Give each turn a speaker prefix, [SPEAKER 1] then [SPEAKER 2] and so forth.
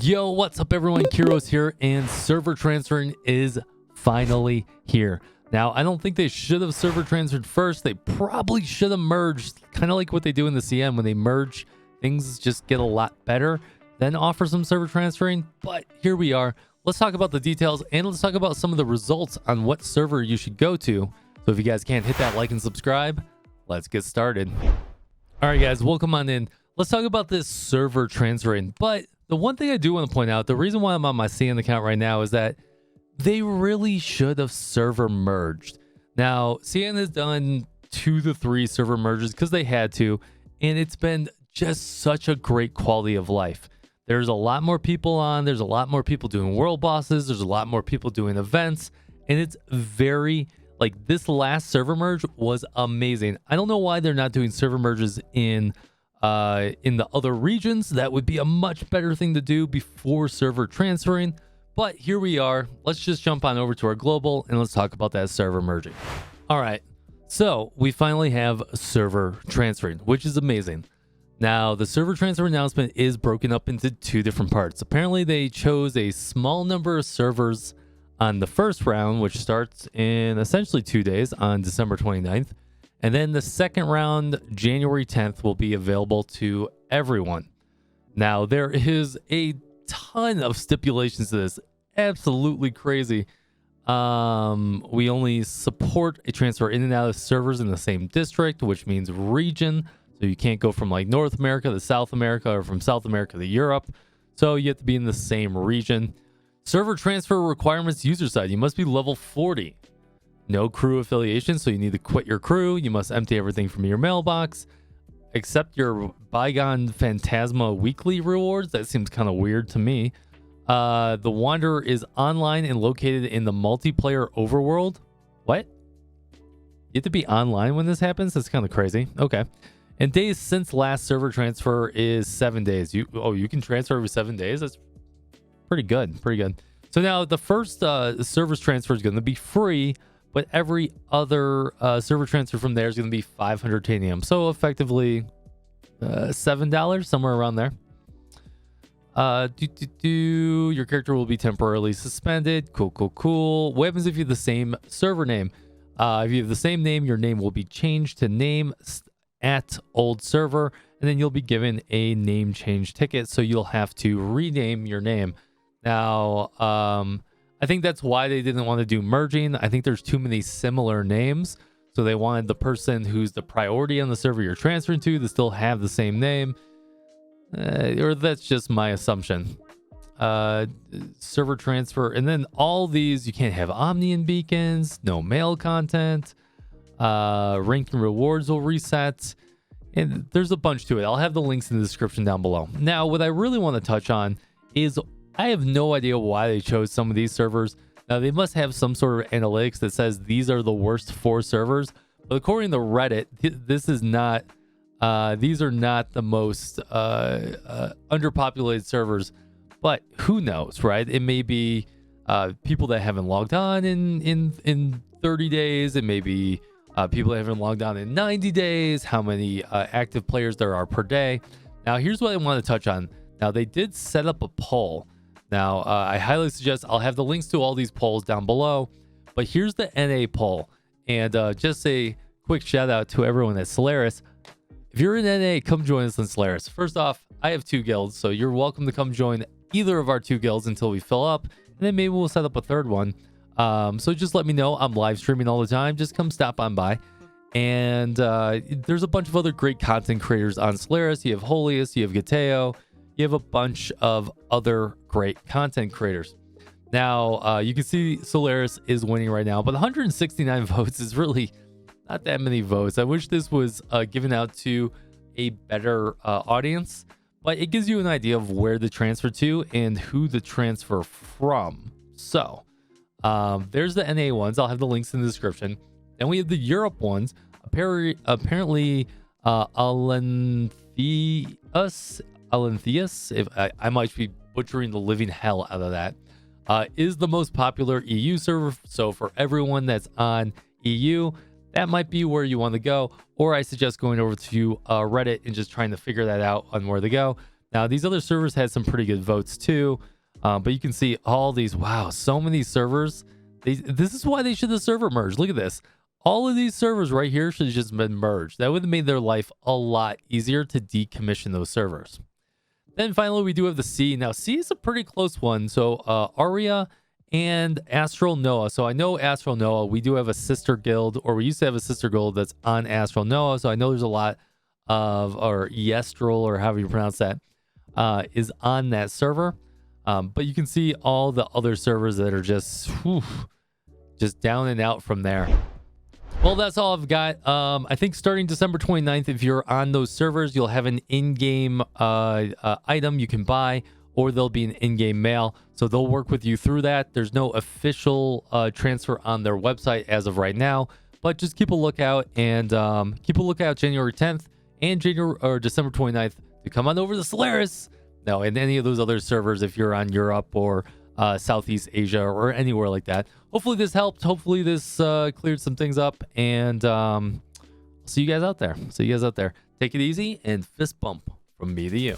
[SPEAKER 1] Yo, what's up everyone? Kyrios here, and server transferring is finally here. Now, I don't think they should have server transferred first. They probably should have merged, kind of like what they do in the CM. When they merge, things just get a lot better, then offer some server transferring. But here we are. Let's talk about the details, and let's talk about some of the results on what server you should go to. So if you guys can't hit that like and subscribe, let's get started. All right, guys, welcome on in. Let's talk about this server transferring. But the one thing I do want to point out, the reason why I'm on my CN account right now is that they really should have server merged. Now, CN has done 2 to 3 server merges because they had to, and it's been just such a great quality of life. There's a lot more people on, there's a lot more people doing world bosses, there's a lot more people doing events, and it's very, like, this last server merge was amazing. I don't know why they're not doing server merges in the other regions. That would be a much better thing to do before server transferring. But here we are. Let's just jump on over to our global and let's talk about that server merging. All right, so we finally have server transferring, which is amazing. Now, the server transfer announcement is broken up into 2 different parts. Apparently, they chose a small number of servers on the first round, which starts in essentially 2 days on December 29th. And then the second round, January 10th, will be available to everyone. Now, there is a ton of stipulations to this. Absolutely crazy. We only support a transfer in and out of servers in the same district, which means region. So you can't go from like North America to South America or from South America to Europe. So you have to be in the same region. Server transfer requirements user side. You must be level 40. No crew affiliation, so you need to quit your crew. You must empty everything from your mailbox. Accept your Bygone Phantasma weekly rewards. That seems kind of weird to me. The Wanderer is online and located in the multiplayer overworld. What? You have to be online when this happens? That's kind of crazy. Okay. And days since last server transfer is 7 days. You can transfer every 7 days? That's pretty good. Pretty good. So now the first servers transfer is going to be free, but every other server transfer from there is going to be 500 titanium. So effectively $7, somewhere around there. Your character will be temporarily suspended. Cool. What happens if you have the same server name? If you have the same name, your name will be changed to name at old server, and then you'll be given a name change ticket. So you'll have to rename your name. Now, I think that's why they didn't want to do merging. I think there's too many similar names. So they wanted the person who's the priority on the server you're transferring to still have the same name. Or that's just my assumption. Server transfer. And then all these, you can't have Omnian beacons, no mail content. Rank and rewards will reset. And there's a bunch to it. I'll have the links in the description down below. Now, what I really want to touch on is I have no idea why they chose some of these servers. Now, they must have some sort of analytics that says these are the worst 4 servers. But according to Reddit, this is not, these are not the most underpopulated servers. But who knows, right? It may be people that haven't logged on in 30 days. It may be people that haven't logged on in 90 days. How many active players there are per day. Now, here's what I want to touch on. Now, they did set up a poll. Now, I highly suggest I'll have the links to all these polls down below. But here's the NA poll. And just a quick shout out to everyone at Solaris. If you're in NA, come join us in Solaris. First off, I have 2 guilds, so you're welcome to come join either of our 2 guilds until we fill up. And then maybe we'll set up a 3rd one. So just let me know. I'm live streaming all the time. Just come stop on by. And there's a bunch of other great content creators on Solaris. You have Holius, you have 𝙀𝙓𝙋𝘼𝙉𝘿. You have a bunch of other great content creators. Now, you can see Solaris is winning right now, but 169 votes is really not that many votes. I wish this was given out to a better audience, but it gives you an idea of where to transfer to and who to transfer from. So, there's the NA ones. I'll have the links in the description. Then we have the Europe ones. Apparently, Alantheus, if I might be butchering the living hell out of that, is the most popular EU server. So for everyone that's on EU, that might be where you want to go. Or I suggest going over to Reddit and just trying to figure that out on where to go. Now, these other servers had some pretty good votes too, but you can see all these. Wow, so many servers. This is why they should have server merged. Look at this. All of these servers right here should have just been merged. That would have made their life a lot easier to decommission those servers. Then finally, we do have the C. Now, C is a pretty close one. So Aria and Astral Noah. So I know Astral Noah, we do have a sister guild, or we used to have a sister guild that's on Astral Noah. So I know there's a lot of, or Yestral, or however you pronounce that, is on that server. But you can see all the other servers that are just down and out from there. Well, that's all I've got. I think starting December 29th, if you're on those servers, you'll have an in-game item you can buy, or there'll be an in-game mail. So they'll work with you through that. There's no official transfer on their website as of right now, but just keep a lookout, and keep a lookout January 10th and December 29th to come on over to Solaris. No, and any of those other servers if you're on Europe or Southeast Asia or anywhere like that. Hopefully this helped. Hopefully this cleared some things up, and see you guys out there. Take it easy, and fist bump from me to you.